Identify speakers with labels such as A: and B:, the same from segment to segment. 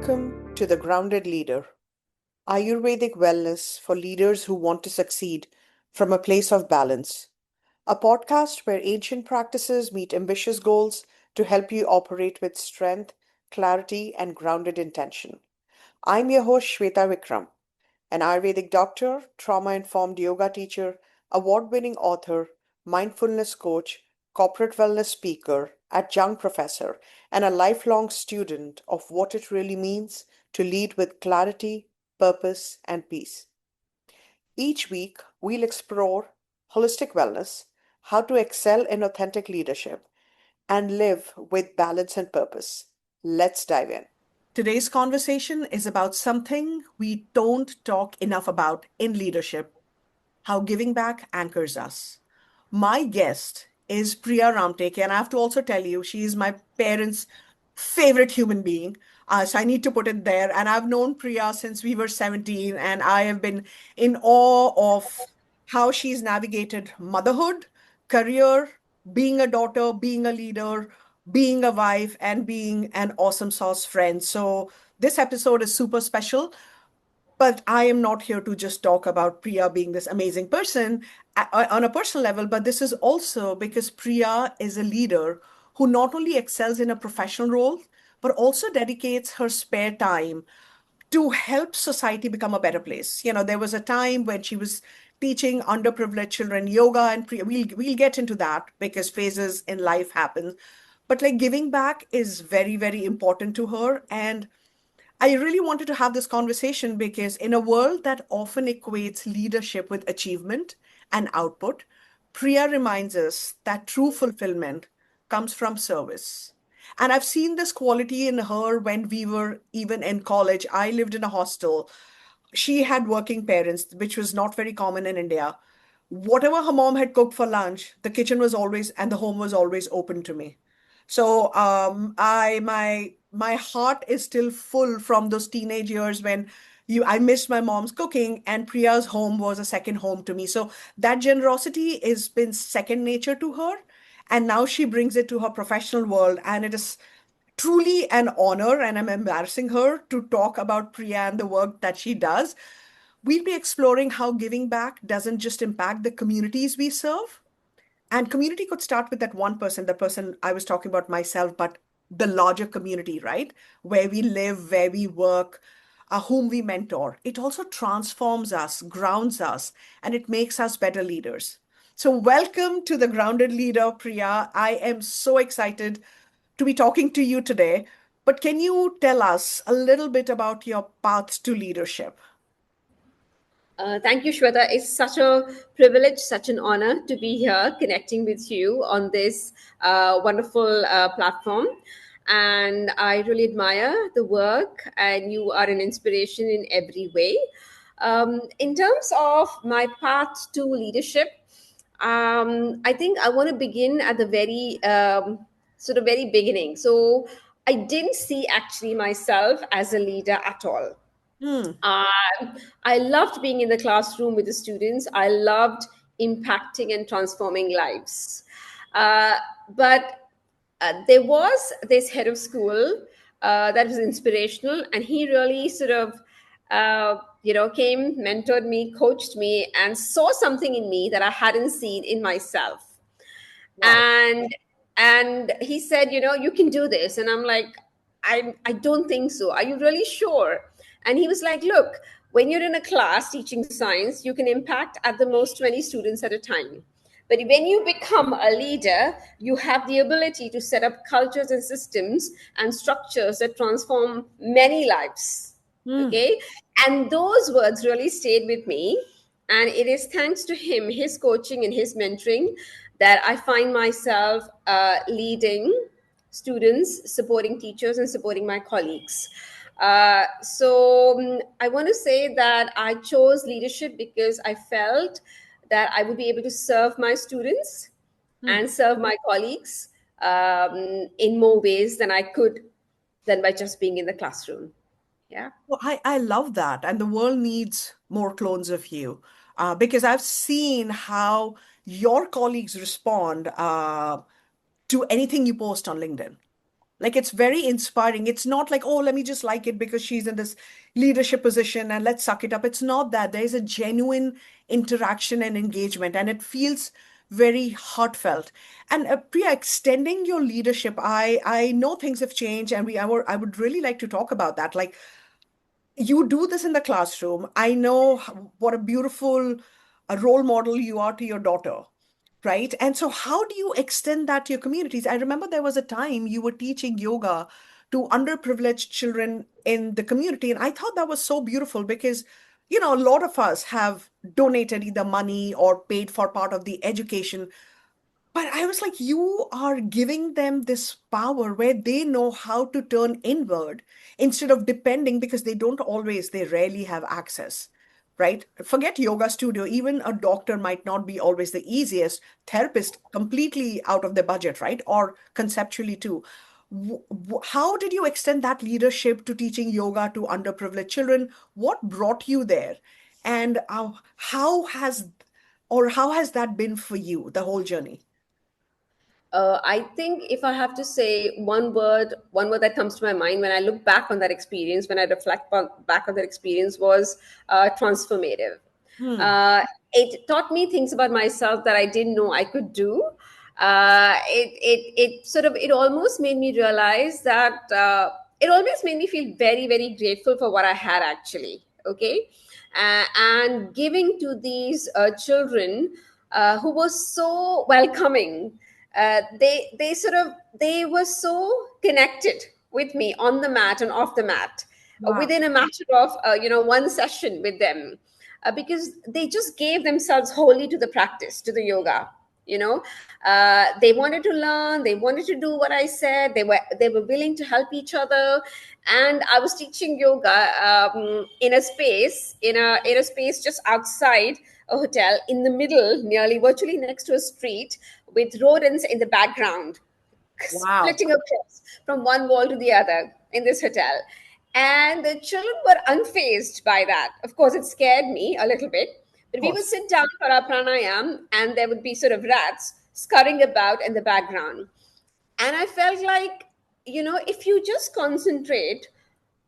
A: Welcome to The Grounded Leader, Ayurvedic wellness for leaders who want to succeed from a place of balance. A podcast where ancient practices meet ambitious goals to help you operate with strength, clarity, and grounded intention. I'm your host, Sweta Vikram, an Ayurvedic doctor, trauma informed yoga teacher, award winning author, mindfulness coach, corporate wellness speaker, adjunct professor, and a lifelong student of what it really means to lead with clarity, purpose, and peace. Each week, we'll explore holistic wellness, how to excel in authentic leadership, and live with balance and purpose. Let's dive in. Today's conversation is about something we don't talk enough about in leadership: how giving back anchors us. My guest is Priya Ramteke, and I have to also tell you, she is my parents' favorite human being. So I need to put it there. And I've known Priya since we were 17, and I have been in awe of how she's navigated motherhood, career, being a daughter, being a leader, being a wife, and being an awesome sauce friend. So this episode is super special. But I am not here to just talk about Priya being this amazing person on a personal level, but this is also because Priya is a leader who not only excels in a professional role, but also dedicates her spare time to help society become a better place. There was a time when she was teaching underprivileged children yoga, and we'll get into that because phases in life happen. But like giving back is very, very important to her. And I really wanted to have this conversation because in a world that often equates leadership with achievement and output, Priya reminds us that true fulfillment comes from service. And I've seen this quality in her when we were even in college. I lived in a hostel. She had working parents, which was not very common in India. Whatever her mom had cooked for lunch, the kitchen was always and the home was always open to me. So I my heart is still full from those teenage years when you I missed my mom's cooking, and Priya's home was a second home to me. So that generosity has been second nature to her, and now she brings it to her professional world, and it is truly an honor, and I'm embarrassing her to talk about Priya and the work that she does. We'll be exploring how giving back doesn't just impact the communities we serve, and community could start with that one person, the person I was talking about myself, but the larger community, right? Where we live, where we work, whom we mentor. It also transforms us, grounds us, and it makes us better leaders. So, welcome to the Grounded Leader, Priya. I am so excited to be talking to you today. But can you tell us a little bit about your path to leadership?
B: Thank you, Shweta. It's such a privilege, such an honor to be here connecting with you on this wonderful platform. And I really admire the work, and you are an inspiration in every way. In terms of my path to leadership, I think I want to begin at the very sort of very beginning. So I didn't see actually myself as a leader at all.
A: Hmm.
B: I loved being in the classroom with the students. I loved impacting and transforming lives. Uh, but there was this head of school that was inspirational, and he really sort of, came, mentored me, coached me, and saw something in me that I hadn't seen in myself.
A: Wow.
B: And he said, you can do this. And I'm like, I don't think so. Are you really sure? And he was like, look, when you're in a class teaching science, you can impact at the most 20 students at a time. But when you become a leader, you have the ability to set up cultures and systems and structures that transform many lives.
A: Hmm.
B: Okay. And those words really stayed with me. And it is thanks to him, his coaching and his mentoring, that I find myself leading students, supporting teachers, and supporting my colleagues. I want to say that I chose leadership because I felt that I would be able to serve my students
A: Hmm.
B: and serve my colleagues in more ways than I could than by just being in the classroom. Yeah.
A: Well, I love that. And the world needs more clones of you because I've seen how your colleagues respond to anything you post on LinkedIn. Like it's very inspiring. It's not like, oh, let me just like it because she's in this leadership position and let's suck it up. It's not that. There's a genuine interaction and engagement, and it feels very heartfelt. And Priya, extending your leadership, I know things have changed, and I would really like to talk about that. Like you do this in the classroom. I know what a beautiful role model you are to your daughter, right? And so, how do you extend that to your communities? I remember there was a time you were teaching yoga to underprivileged children in the community. And I thought that was so beautiful because, a lot of us have donated either money or paid for part of the education, but I was like, you are giving them this power where they know how to turn inward instead of depending, because they rarely have access, right? Forget yoga studio. Even a doctor might not be always the easiest, therapist completely out of the budget, right? Or conceptually too. How did you extend that leadership to teaching yoga to underprivileged children? What brought you there? And how has that been for you, the whole journey?
B: I think if I have to say one word that comes to my mind when I look back on that experience, when I back on that experience, was transformative.
A: Hmm.
B: It taught me things about myself that I didn't know I could do. It almost made me realize that it almost made me feel very, very grateful for what I had actually. Okay, and giving to these children who were so welcoming. They were so connected with me on the mat and off the mat
A: Wow.
B: within a matter of one session with them, because they just gave themselves wholly to the practice, to the yoga. They wanted to learn, they wanted to do what I said, they were willing to help each other. And I was teaching yoga in a space, in a space just outside a hotel, in the middle, nearly virtually next to a street, with rodents in the background,
A: Wow.
B: splitting across from one wall to the other in this hotel. And the children were unfazed by that. Of course, it scared me a little bit.
A: Of
B: But we would
A: course.
B: sit down for our pranayam, and there would be sort of rats scurrying about in the background. And I felt like, if you just concentrate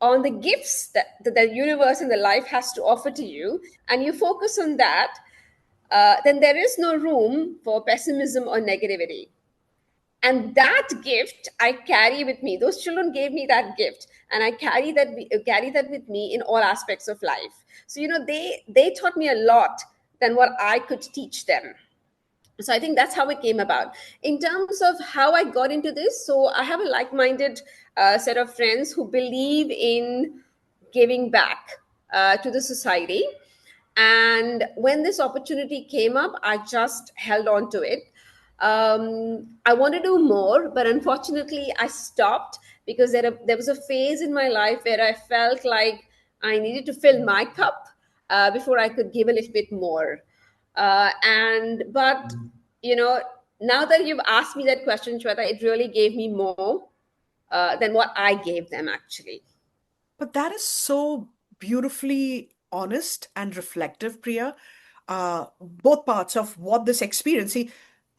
B: on the gifts that the universe and the life has to offer to you, and you focus on that, then there is no room for pessimism or negativity. And that gift I carry with me. Those children gave me that gift, and I carry that with me in all aspects of life. So they taught me a lot than what I could teach them. So I think that's how it came about. In terms of how I got into this, so I have a like-minded set of friends who believe in giving back to the society. And when this opportunity came up, I just held on to it. I want to do more, but unfortunately I stopped, because there was a phase in my life where I felt like I needed to fill my cup before I could give a little bit more. And but you know Now that you've asked me that question, Shweta, it really gave me more than what I gave them actually.
A: But that is so beautifully honest and reflective, Priya. Both parts of what this experience. See,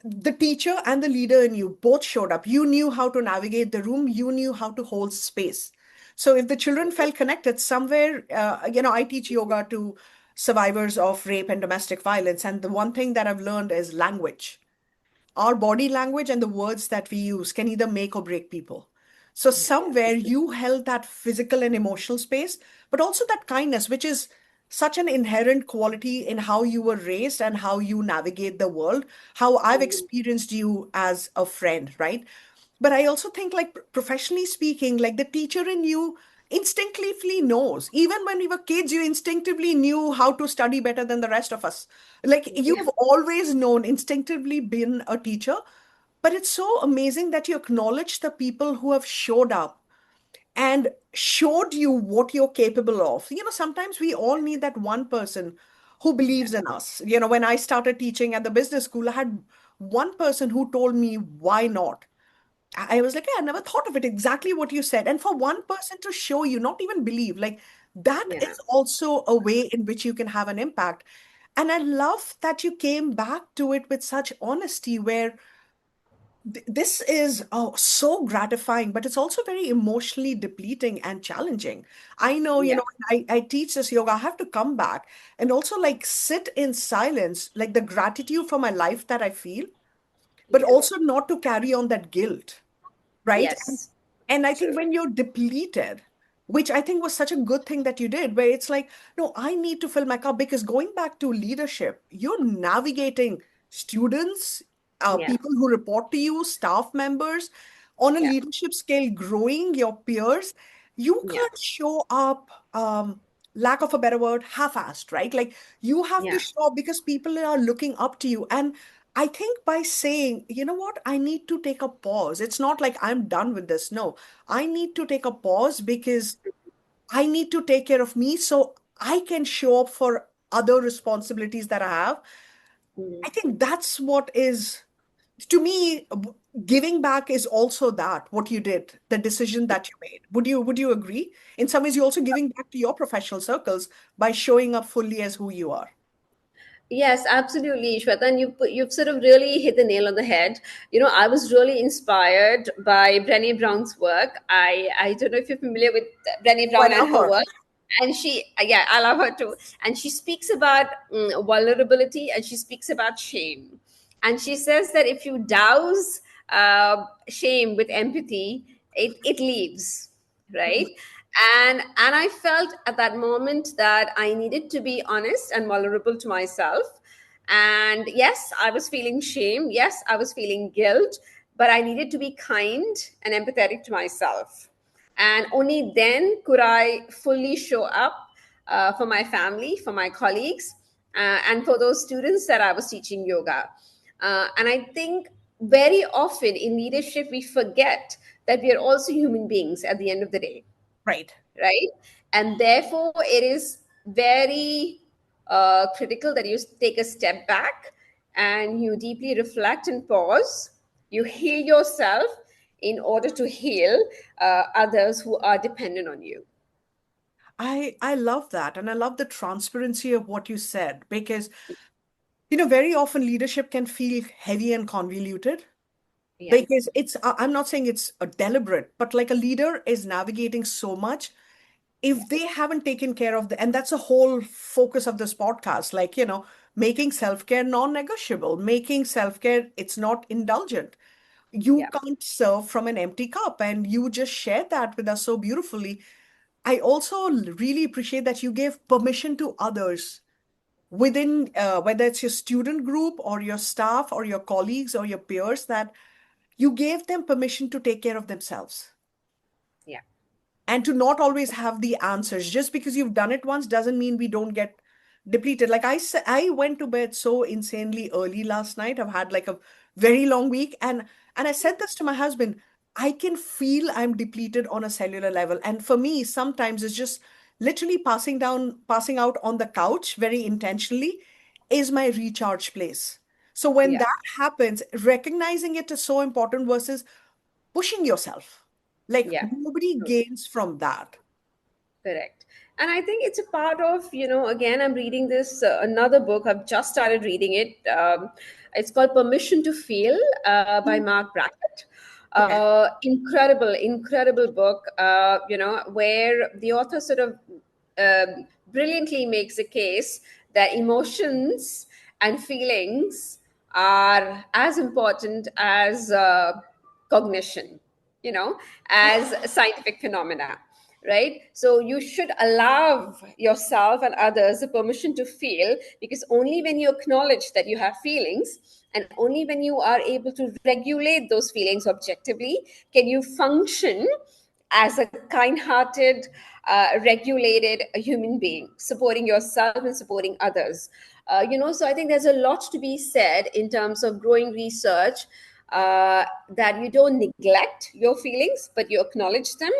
A: the teacher and the leader in you both showed up. You knew how to navigate the room, you knew how to hold space. So if the children felt connected somewhere, I teach yoga to survivors of rape and domestic violence. And the one thing that I've learned is language. Our body language and the words that we use can either make or break people. So, somewhere you held that physical and emotional space, but also that kindness, which is such an inherent quality in how you were raised and how you navigate the world, how I've experienced you as a friend, right? But I also think, like, professionally speaking, like the teacher in you instinctively knows. Even when we were kids, you instinctively knew how to study better than the rest of us. Like,
B: Yeah.
A: you've always known, instinctively been a teacher. But it's so amazing that you acknowledge the people who have showed up and showed you what you're capable of. Sometimes we all need that one person who believes in us. When I started teaching at the business school, I had one person who told me, why not? I was like, yeah, I never thought of it, exactly what you said. And for one person to show you, not even believe, like that
B: Yeah.
A: is also a way in which you can have an impact. And I love that you came back to it with such honesty, where This is so gratifying, but it's also very emotionally depleting and challenging. I know,
B: Yeah,
A: I teach this yoga, I have to come back and also like sit in silence, like the gratitude for my life that I feel, but
B: yeah,
A: also not to carry on that guilt, right?
B: yes,
A: And I think
B: true.
A: when you're depleted, which I think was such a good thing that you did, where it's like, no, I need to fill my cup because going back to leadership, you're navigating students,
B: Yeah,
A: people who report to you, staff members, on a
B: yeah,
A: leadership scale, growing your peers. You
B: yeah,
A: can't show up, lack of a better word, half-assed, right? Like you have to
B: yeah.
A: show up because people are looking up to you. And I think by saying, you know what, I need to take a pause. It's not like I'm done with this. No, I need to take a pause because I need to take care of me so I can show up for other responsibilities that I have.
B: Mm.
A: I think that's what is, to me, giving back is also that, what you did, the decision that you made. Would you agree? In some ways, you're also giving back to your professional circles by showing up fully as who you are.
B: Yes, absolutely, Shweta. And you've sort of really hit the nail on the head. I was really inspired by Brené Brown's work. I don't know if you're familiar with Brené
A: Oh,
B: Brown
A: I
B: and
A: love
B: her
A: her.
B: work. And yeah, I love her too. And she speaks about vulnerability, and she speaks about shame. And she says that if you douse shame with empathy, it leaves, right? And I felt at that moment that I needed to be honest and vulnerable to myself. And yes, I was feeling shame. Yes, I was feeling guilt, but I needed to be kind and empathetic to myself. And only then could I fully show up for my family, for my colleagues, and for those students that I was teaching yoga. And I think very often in leadership, we forget that we are also human beings at the end of the day,
A: Right.
B: right? And therefore, it is very critical that you take a step back and you deeply reflect and pause. You heal yourself in order to heal others who are dependent on you.
A: I love that. And I love the transparency of what you said because, very often leadership can feel heavy and convoluted
B: Yeah,
A: because I'm not saying it's a deliberate, but like a leader is navigating so much. If they haven't taken care of and that's a whole focus of this podcast, like, making self-care non-negotiable, making self-care, it's not indulgent. You
B: yeah,
A: can't serve from an empty cup. And you just shared that with us so beautifully. I also really appreciate that you gave permission to others within, whether it's your student group or your staff or your colleagues or your peers, that you gave them permission to take care of themselves
B: yeah,
A: and to not always have the answers. Just because you've done it once doesn't mean we don't get depleted. Like I said, I went to bed so insanely early last night. I've had like a very long week, and I said this to my husband. I can feel I'm depleted on a cellular level, and for me sometimes it's just literally passing out on the couch very intentionally is my recharge place. So when
B: yeah.
A: that happens, recognizing it is so important versus pushing yourself. Like
B: Yeah.
A: nobody gains from that.
B: Correct. And I think it's a part of, again, I'm reading this another book. I've just started reading it. It's called Permission to Feel by
A: Mm.
B: Mark Brackett.
A: Okay.
B: Incredible, incredible book, where the author sort of brilliantly makes a case that emotions and feelings are as important as cognition, you know, as scientific phenomena, right? So you should allow yourself and others the permission to feel, because only when you acknowledge that you have feelings, and only when you are able to regulate those feelings objectively, can you function as a kind-hearted, regulated human being, supporting yourself and supporting others. So I think there's a lot to be said in terms of growing research, that you don't neglect your feelings, but you acknowledge them,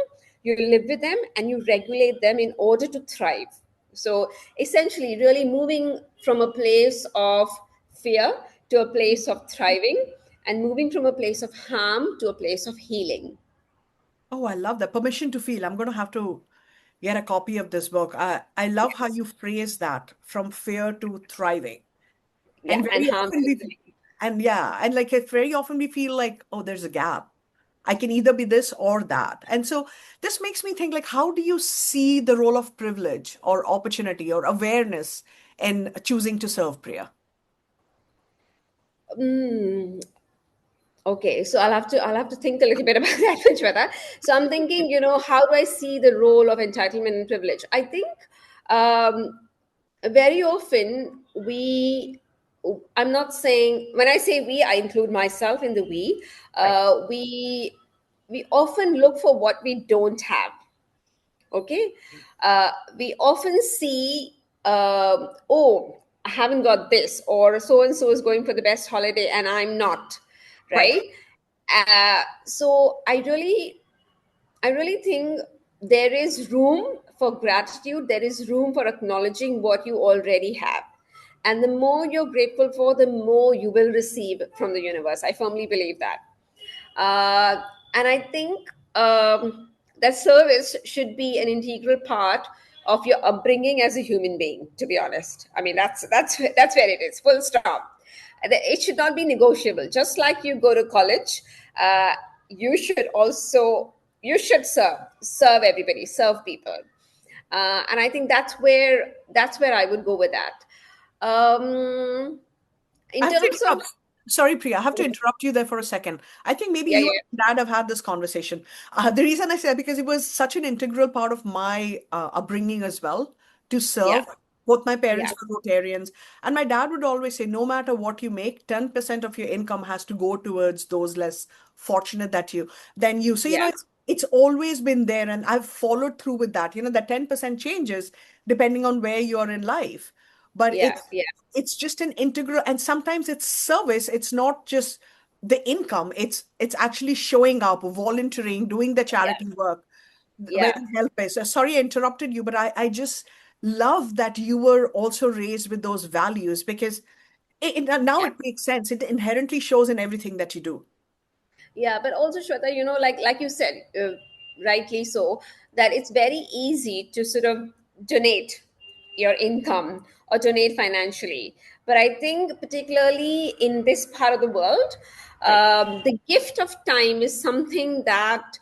B: you live with them, and you regulate them in order to thrive. So essentially, really moving from a place of fear to a place of thriving, and moving from a place of harm to a place of healing.
A: Oh, I love that. Permission to feel. I'm going to have to get a copy of this book. I love how
B: Yes.
A: you phrase that, from fear to thriving.
B: Yeah,
A: And
B: and
A: very
B: harm
A: often
B: to
A: we
B: healing.
A: And yeah, and like it very often we feel like, oh, there's a gap. I can either be this or that. And so this makes me think like, how do you see the role of privilege or opportunity or awareness in choosing to serve, Priya?
B: Mm, okay, so I'll have to think a little bit about that, Shweta. So I'm thinking, how do I see the role of entitlement and privilege? I think um, very often I'm not saying, when I say we, I include myself in the we.
A: Right,
B: We often look for what we don't have. Okay, we often see, oh, I haven't got this, or so and so is going for the best holiday and I'm not,
A: right.
B: right? So I really think there is room for gratitude, there is room for acknowledging what you already have. And the more you're grateful for, the more you will receive from the universe. I firmly believe that. Uh, and I think that service should be an integral part of your upbringing as a human being. To be honest, I mean that's where it is. Full stop. It should not be negotiable. Just like you go to college, uh, you should also you should serve everybody, serve people, and I think that's where I would go with that. Um,
A: I
B: in
A: have to
B: terms of
A: interrupt. Sorry, Priya, I have to interrupt you there for a second. I think maybe
B: yeah,
A: you
B: yeah,
A: and Dad have had this conversation. The reason I said because it was such an integral part of my upbringing as well to
B: yeah,
A: serve. Both my
B: yeah,
A: parents were Rotarians, and my dad would always say, no matter what you make, 10% of your income has to go towards those less fortunate than you. So,
B: yeah,
A: it's always been there, and I've followed through with that. That 10% changes depending on where you are in life. But
B: yeah, yeah,
A: it's just an integral, and sometimes it's service. It's not just the income. It's actually showing up, volunteering, doing the
B: yeah,
A: charity work where
B: yeah,
A: the help is. Sorry I interrupted you, but I just love that you were also raised with those values because now
B: yeah.
A: it makes sense. It inherently shows in everything that you do.
B: Yeah, but also Shweta, like you said, rightly so, that it's very easy to sort of donate your income or donate financially. But I think particularly in this part of the world,
A: Right.
B: the gift of time is something that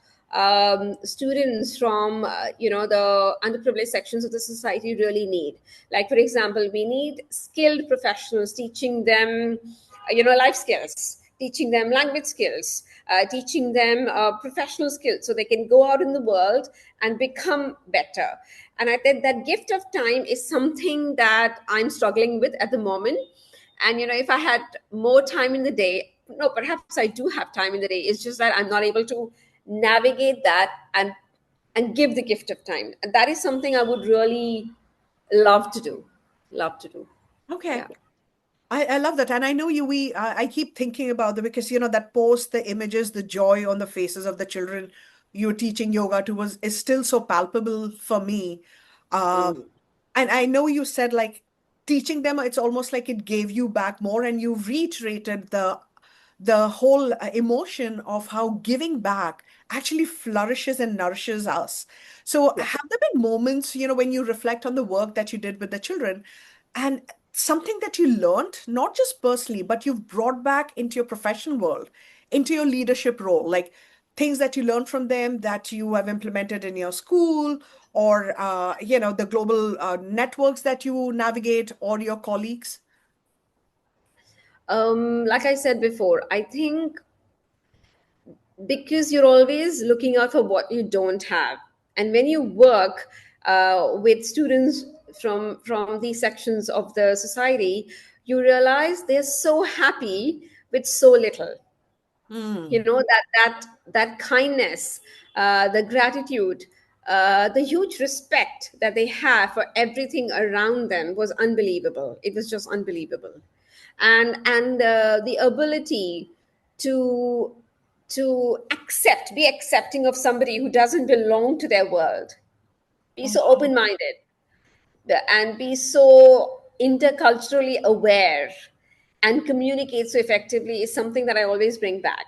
B: students from the underprivileged sections of the society really need. Like for example, we need skilled professionals teaching them life skills, teaching them language skills, teaching them professional skills so they can go out in the world and become better. And I think that gift of time is something that I'm struggling with at the moment. And if I had more time in the day, no, perhaps I do have time in the day. It's just that I'm not able to navigate that and give the gift of time. And that is something I would really love to do. Love to do.
A: Okay.
B: Yeah.
A: I love that. And I know I keep thinking about that because, that post, the images, the joy on the faces of the children you're teaching yoga to is still so palpable for me. Uh,
B: Mm.
A: and I know you said like teaching them, it's almost like it gave you back more, and you reiterated the whole emotion of how giving back actually flourishes and nourishes us. So,
B: Yeah.
A: have there been moments, when you reflect on the work that you did with the children and something that you learned, not just personally, but you've brought back into your professional world, into your leadership role, like things that you learned from them that you have implemented in your school or, the global networks that you navigate or your colleagues?
B: Like I said before, I think because you're always looking out for what you don't have, and when you work with students from these sections of the society, you realize they're so happy with so little.
A: Hmm.
B: That kindness, the gratitude, the huge respect that they have for everything around them was unbelievable. It was just unbelievable. And the ability to be accepting of somebody who doesn't belong to their world, be so
A: Oh,
B: open minded, and be so interculturally aware and communicate so effectively is something that I always bring back.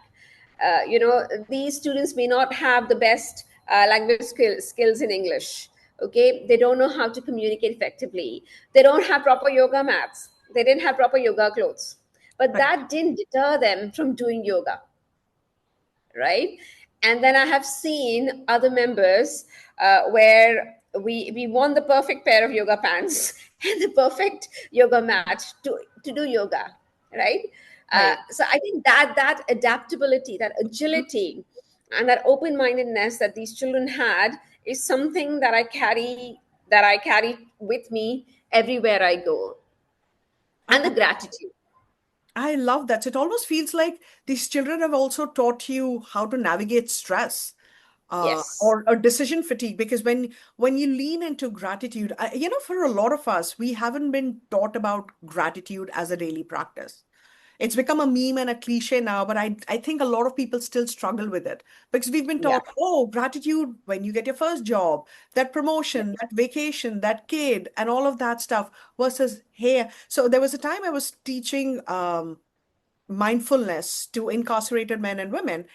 B: These students may not have the best language skills in English. Okay, they don't know how to communicate effectively. They don't have proper yoga mats. They didn't have proper yoga clothes. But
A: Right.
B: that didn't deter them from doing yoga, right? And then I have seen other members where we won the perfect pair of yoga pants and the perfect yoga mat to do yoga, right?
A: Right.
B: So I think that adaptability, that agility, and that open mindedness that these children had is something that I carry with me everywhere I go,
A: I,
B: and the gratitude.
A: I love that. So it almost feels like these children have also taught you how to navigate stress,
B: Yes.
A: or decision fatigue. Because when you lean into gratitude, for a lot of us, we haven't been taught about gratitude as a daily practice. It's become a meme and a cliche now, but I think a lot of people still struggle with it because we've been
B: Yeah.
A: taught, oh, gratitude when you get your first job, that
B: Yeah.
A: promotion, that vacation, that kid, and all of that stuff versus, hey. So there was a time I was teaching mindfulness to incarcerated men and women.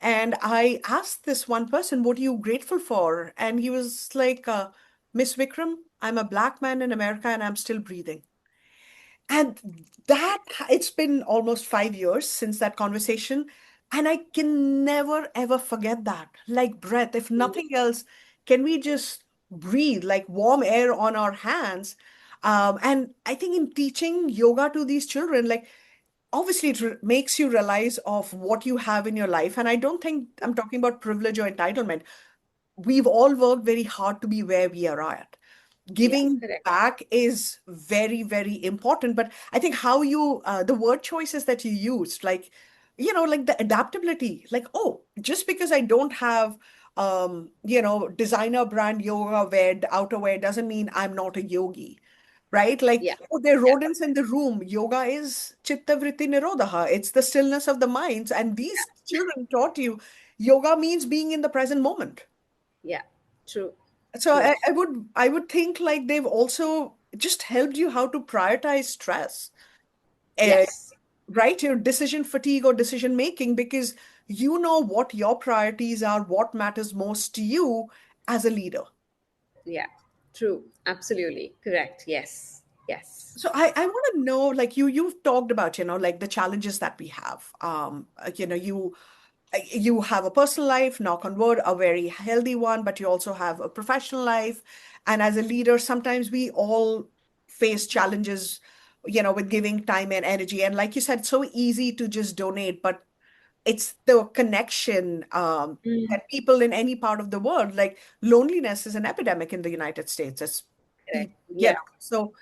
A: And I asked this one person, what are you grateful for? And he was like, Miss Vikram, I'm a black man in America and I'm still breathing. And that, it's been almost 5 years since that conversation. And I can never, ever forget that. Like breath, if nothing else, can we just breathe like warm air on our hands? And I think in teaching yoga to these children, like obviously it makes you realize of what you have in your life. And I don't think I'm talking about privilege or entitlement. We've all worked very hard to be where we are at.
B: Yeah.
A: Giving
B: Correct.
A: back is very, very important. But I think how you, the word choices that you used, like, like the adaptability, like, oh, just because I don't have, designer brand yoga wear, outerwear doesn't mean I'm not a yogi, right? Like,
B: Yeah.
A: oh, there are
B: Yeah.
A: rodents in the room. Yoga is chitta vritti nirodha. It's the stillness of the minds. And these children taught you yoga means being in the present moment.
B: Yeah. True.
A: So
B: True.
A: I would think like they've also just helped you how to prioritize stress, uh,
B: Yes.
A: right? Your decision fatigue or decision making, because you know what your priorities are, what matters most to you as a leader.
B: Yeah. True. Absolutely. Correct. Yes. Yes.
A: So I want to know, like you've talked about, like the challenges that we have. You have a personal life, knock on wood, a very healthy one, but you also have a professional life. And as a leader, sometimes we all face challenges, with giving time and energy. And like you said, it's so easy to just donate, but it's the connection,
B: Mm.
A: that people in any part of the world, like loneliness is an epidemic in the United States. It's
B: Correct.
A: people,
B: Yeah.
A: so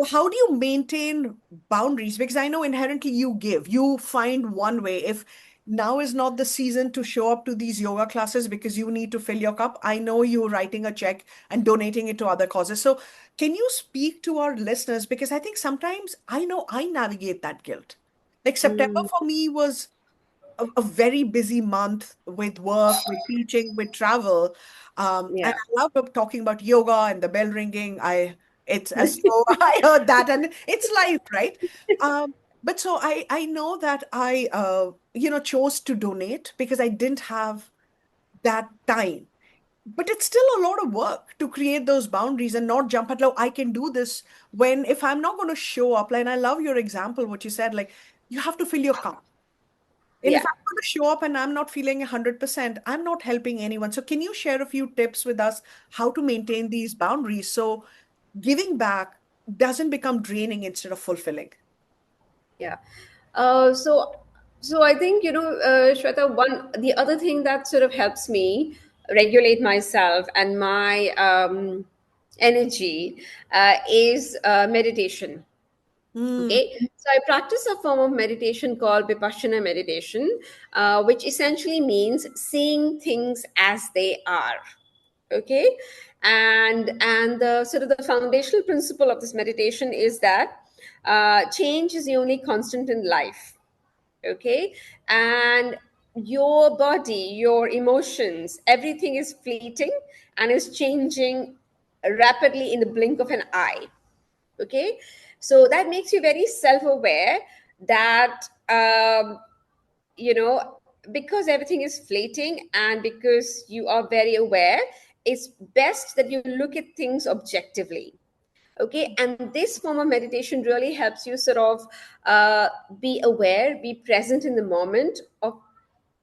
A: how do you maintain boundaries? Because I know inherently you find one way. If now is not the season to show up to these yoga classes because you need to fill your cup, I know you're writing a check and donating it to other causes. So can you speak to our listeners? Because I think sometimes I know I navigate that guilt. Like September
B: Mm.
A: for me was a very busy month with work, with teaching, with travel. And
B: Yeah.
A: I love talking about yoga and the bell ringing. It's as so I heard that, and it's life, right? But so I know that I chose to donate because I didn't have that time. But it's still a lot of work to create those boundaries and not jump at low. I can do this when if I'm not going to show up. Like, and I love your example, what you said, like you have to fill your cup. And if
B: Yeah.
A: I'm going to show up and I'm not feeling 100%, I'm not helping anyone. So, can you share a few tips with us how to maintain these boundaries so giving back doesn't become draining instead of fulfilling?
B: Yeah. So I think, Shweta, one the other thing that sort of helps me regulate myself and my energy is meditation.
A: Hmm.
B: Okay, so I practice a form of meditation called Vipassana meditation, which essentially means seeing things as they are. Okay, and the sort of the foundational principle of this meditation is that change is the only constant in life. Okay, and your body, your emotions, everything is fleeting and is changing rapidly in the blink of an eye. Okay, so that makes you very self-aware that you know because everything is fleeting and because you are very aware, it's best that you look at things objectively. Okay, and this form of meditation really helps you sort of uh, be aware, be present in the moment of,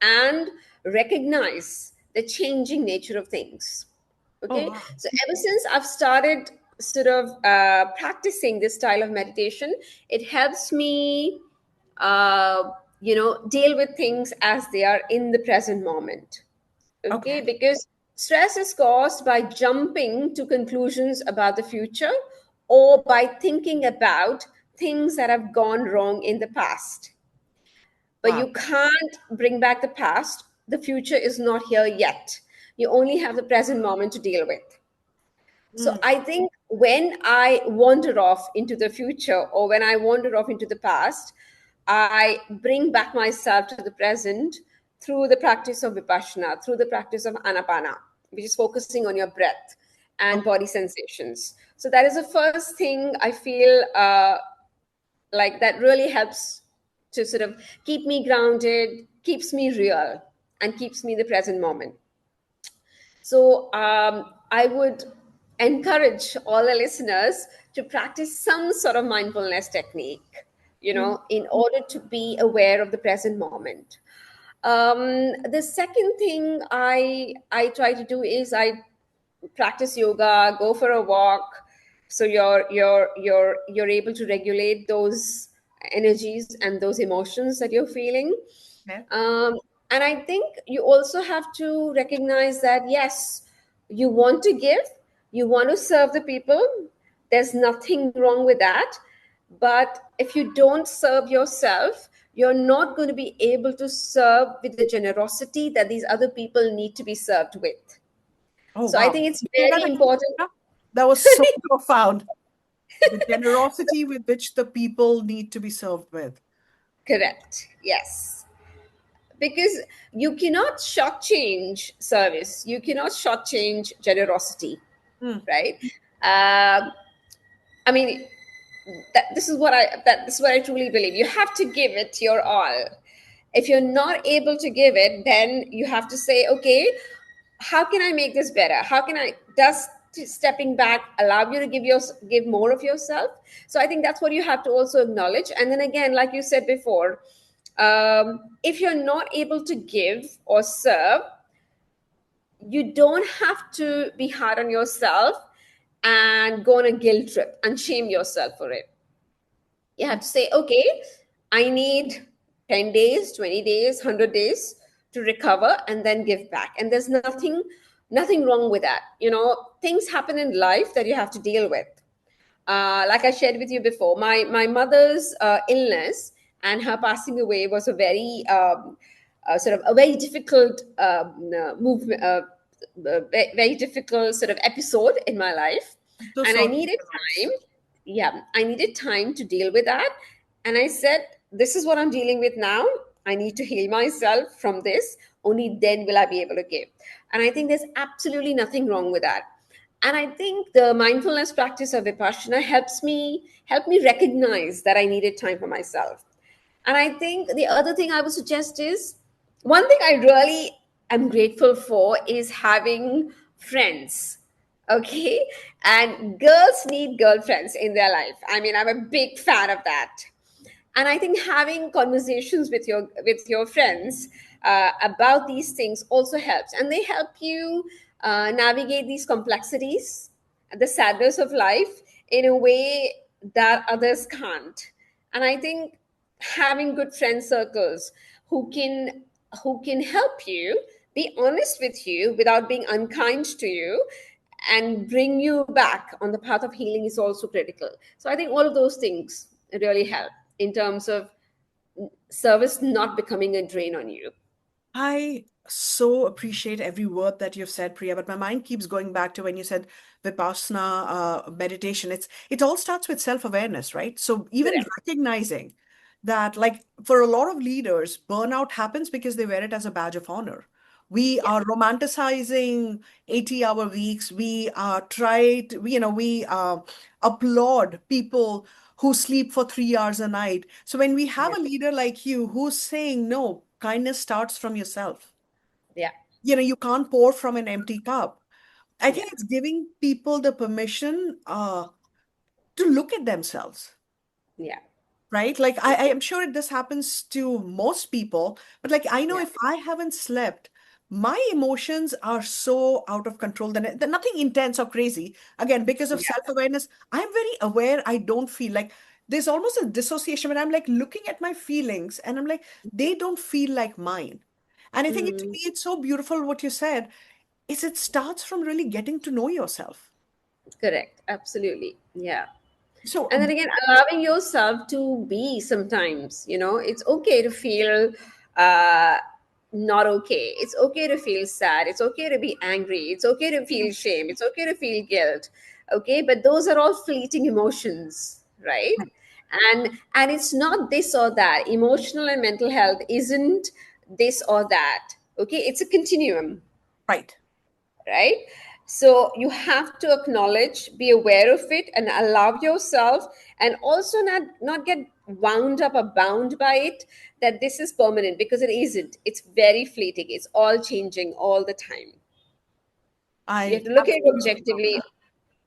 B: and recognize the changing nature of things.
A: Oh,
B: Okay,
A: wow.
B: so ever since I've started sort of practicing this style of meditation, it helps me deal with things as they are in the present moment. Okay,
A: Okay.
B: because stress is caused by jumping to conclusions about the future or by thinking about things that have gone wrong in the past. But
A: Wow.
B: you can't bring back the past. The future is not here yet. You only have the present moment to deal with. So
A: Mm,
B: I think when I wander off into the future or when I wander off into the past, I bring back myself to the present through the practice of vipassana, through the practice of anapana, which is focusing on your breath and
A: okay.
B: body sensations. So that is the first thing I feel like that really helps to sort of keep me grounded, keeps me real, and keeps me in the present moment. So I would encourage all the listeners to practice some sort of mindfulness technique,
A: Mm,
B: in order to be aware of the present moment. The second thing I try to do is I practice yoga, go for a walk, so you're able to regulate those energies and those emotions that you're feeling.
A: yeah.
B: um, and I think you also have to recognize that yes, you want to give, you want to serve the people. There's nothing wrong with that. But if you don't serve yourself, you're not going to be able to serve with the generosity that these other people need to be served with.
A: Oh,
B: So I
A: wow.
B: think it's
A: Say that
B: very
A: again.
B: important.
A: Priya. That was so profound. The generosity with which the people need to be served with.
B: Correct. Yes. Because you cannot shortchange service, you cannot shortchange generosity,
A: Mm,
B: right? Um, I mean, this is what I truly believe. You have to give it your all. If you're not able to give it, then you have to say, okay, how can I make this better? How can I does stepping back allow you to give more of yourself? So I think that's what you have to also acknowledge. And then again, like you said before, if you're not able to give or serve, you don't have to be hard on yourself and go on a guilt trip and shame yourself for it. You have to say, okay, I need 10 days, 20 days, 100 days to recover and then give back. And there's nothing wrong with that. Things happen in life that you have to deal with. Like I shared with you before, my mother's illness and her passing away was a very sort of a very difficult movement, very difficult sort of episode in my life,
A: I'm so
B: and I
A: sorry for
B: needed
A: your
B: time.
A: loss.
B: Yeah, I needed time to deal with that, and I said, "This is what I'm dealing with now. I need to heal myself from this. Only then will I be able to give." And I think there's absolutely nothing wrong with that. And I think the mindfulness practice of vipassana help me recognize that I needed time for myself. And I think the other thing I would suggest is, one thing I really am grateful for is having friends. Okay, and girls need girlfriends in their life. I mean, I'm a big fan of that. And I think having conversations with your friends about these things also helps, and they help you navigate these complexities, the sadness of life, in a way that others can't. And I think having good friend circles who can help you, be honest with you without being unkind to you, and bring you back on the path of healing is also critical. So I think all of those things really help in terms of service not becoming a drain on you.
A: I so appreciate every word that you've said, Priya, but my mind keeps going back to when you said Vipassana meditation. It all starts with self-awareness, right? So even
B: Correct.
A: recognizing that, like for a lot of leaders, burnout happens because they wear it as a badge of honor. We
B: Yeah.
A: are romanticizing 80-hour weeks. We try to, we applaud people who sleep for 3 hours a night. So when we have
B: Yeah.
A: a leader like you who's saying, no, kindness starts from yourself.
B: Yeah.
A: You can't pour from an empty cup. I
B: Yeah.
A: think it's giving people the permission. to look at themselves,
B: Yeah.
A: right? Like I
B: Okay.
A: am sure this happens to most people, but like I know
B: Yeah.
A: if I haven't slept, my emotions are so out of control that nothing intense or crazy. Again, because of
B: Yeah.
A: self-awareness, I'm very aware I don't feel like there's almost a dissociation when I'm like looking at my feelings and I'm like, they don't feel like mine. And I think to
B: Mm,
A: me, it's so beautiful what you said, is it starts from really getting to know yourself.
B: correct. Absolutely. Yeah.
A: So,
B: And then again, allowing yourself to be sometimes, it's okay to feel uh, not okay. It's okay to feel sad. It's okay to be angry. It's okay to feel shame. It's okay to feel guilt. Okay. But those are all fleeting emotions, right? And it's not this or that. Emotional and mental health isn't this or that. Okay. It's a continuum,
A: right.
B: right? So you have to acknowledge, be aware of it, and allow yourself, and also not get wound up or bound by it, that this is permanent, because it isn't. It's very fleeting. It's all changing all the time. You
A: I
B: have to look at it
A: absolutely love
B: objectively.
A: that.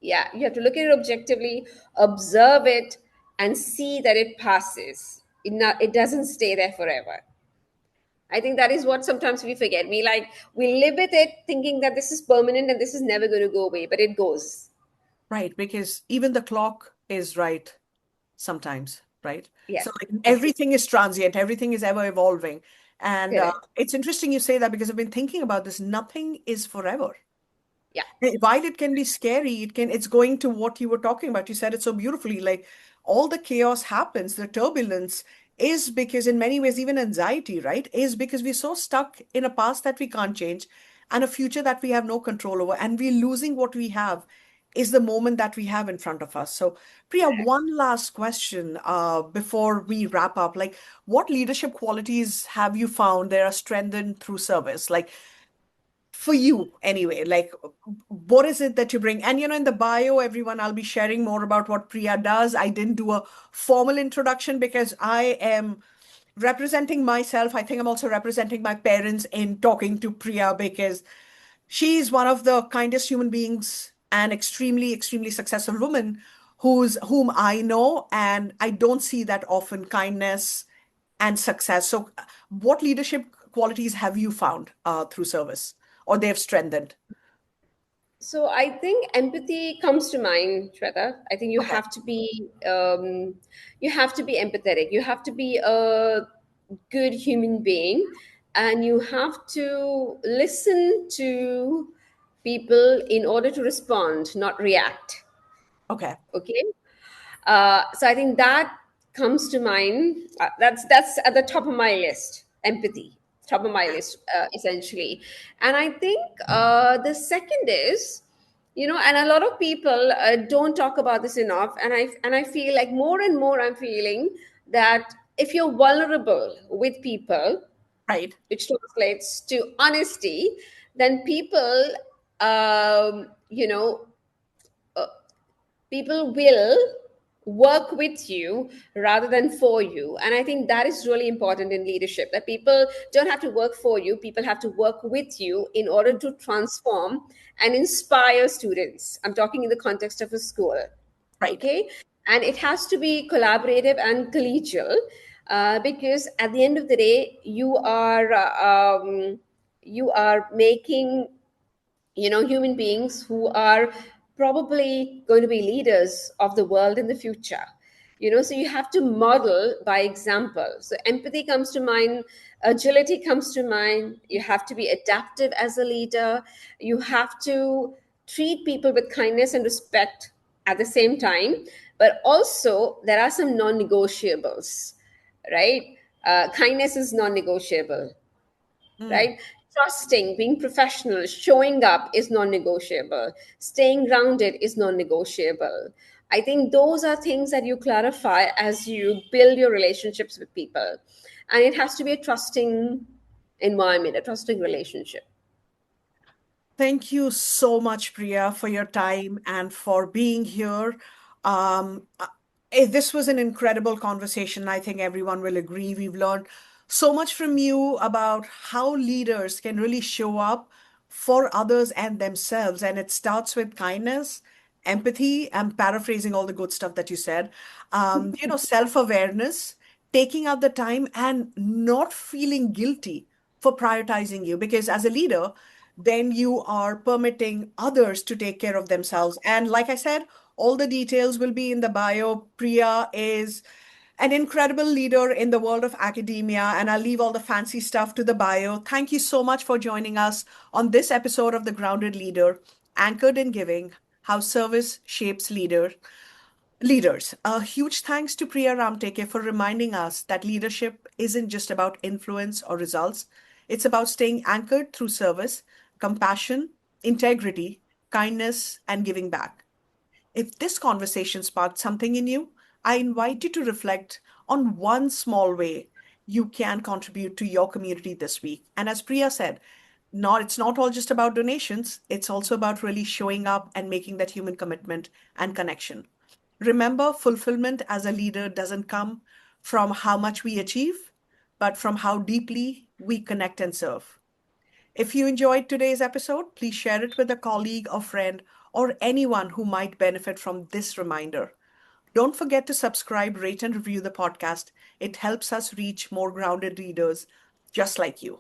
B: Yeah, you have to look at it objectively, observe it, and see that it passes. It doesn't stay there forever. I think that is what sometimes we forget. We live with it thinking that this is permanent and this is never going to go away, but it goes.
A: Right, because even the clock is right sometimes, right?
B: Yes,
A: So like
B: it is.
A: everything is transient, everything is ever evolving. And
B: Correct.
A: it's interesting you say that because I've been thinking about this. Nothing is forever.
B: Yeah.
A: While it can be scary, it's going to what you were talking about. You said it so beautifully. Like all the chaos happens, the turbulence is because in many ways, even anxiety, right, is because we're so stuck in a past that we can't change and a future that we have no control over. And we're losing what we have is the moment that we have in front of us. So, Priya, one last question before we wrap up. Like, what leadership qualities have you found that are strengthened through service? Like, for you anyway, like what is it that you bring? And in the bio, everyone, I'll be sharing more about what Priya does. I didn't do a formal introduction because I am representing myself. I think I'm also representing my parents in talking to Priya because she's one of the kindest human beings and extremely extremely successful woman whom I know, and I don't see that often, kindness and success. So, what leadership qualities have you found through service, or they've strengthened?
B: So I think empathy comes to mind, Shweta. I think
A: Okay,
B: you have to be empathetic. You have to be a good human being, and you have to listen to people in order to respond, not react.
A: okay,
B: Okay. So I think that comes to mind. That's at the top of my list. Empathy, top of my list, essentially. And I think the second is, and a lot of people don't talk about this enough. And I feel like more and more I'm feeling that if you're vulnerable with people,
A: right.
B: which translates to honesty, then um, you know, uh, people will work with you rather than for you. And I think that is really important in leadership, that people don't have to work for you, people have to work with you in order to transform and inspire students. I'm talking in the context of a school.
A: Right.
B: Okay. And it has to be collaborative and collegial, because at the end of the day you are making human beings who are probably going to be leaders of the world in the future. So you have to model by example. So empathy comes to mind, agility comes to mind. You have to be adaptive as a leader. You have to treat people with kindness and respect at the same time. But also there are some non-negotiables, right? Kindness is non-negotiable,
A: Mm.
B: right? Trusting, being professional, showing up is non negotiable. Staying grounded is non negotiable. I think those are things that you clarify as you build your relationships with people. And it has to be a trusting environment, a trusting relationship.
A: Thank you so much, Priya, for your time and for being here. This was an incredible conversation. I think everyone will agree. We've learned so much from you about how leaders can really show up for others and themselves. And it starts with kindness empathy. I'm paraphrasing all the good stuff that you said. Self-awareness, taking out the time and not feeling guilty for prioritizing you. Because as a leader, then you are permitting others to take care of themselves. And like I said, all the details will be in the bio. Priya is an incredible leader in the world of academia, and I'll leave all the fancy stuff to the bio. Thank you so much for joining us on this episode of The Grounded Leader, Anchored in Giving, How Service Shapes Leaders. A huge thanks to Priya Ramteke for reminding us that leadership isn't just about influence or results. It's about staying anchored through service, compassion, integrity, kindness, and giving back. If this conversation sparked something in you, I invite you to reflect on one small way you can contribute to your community this week. And as Priya said, it's not all just about donations, it's also about really showing up and making that human commitment and connection. Remember, fulfillment as a leader doesn't come from how much we achieve, but from how deeply we connect and serve. If you enjoyed today's episode, please share it with a colleague or friend or anyone who might benefit from this reminder. Don't forget to subscribe, rate, and review the podcast. It helps us reach more grounded readers just like you.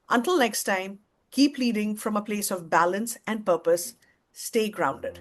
A: Until next time, keep leading from a place of balance and purpose. Stay grounded.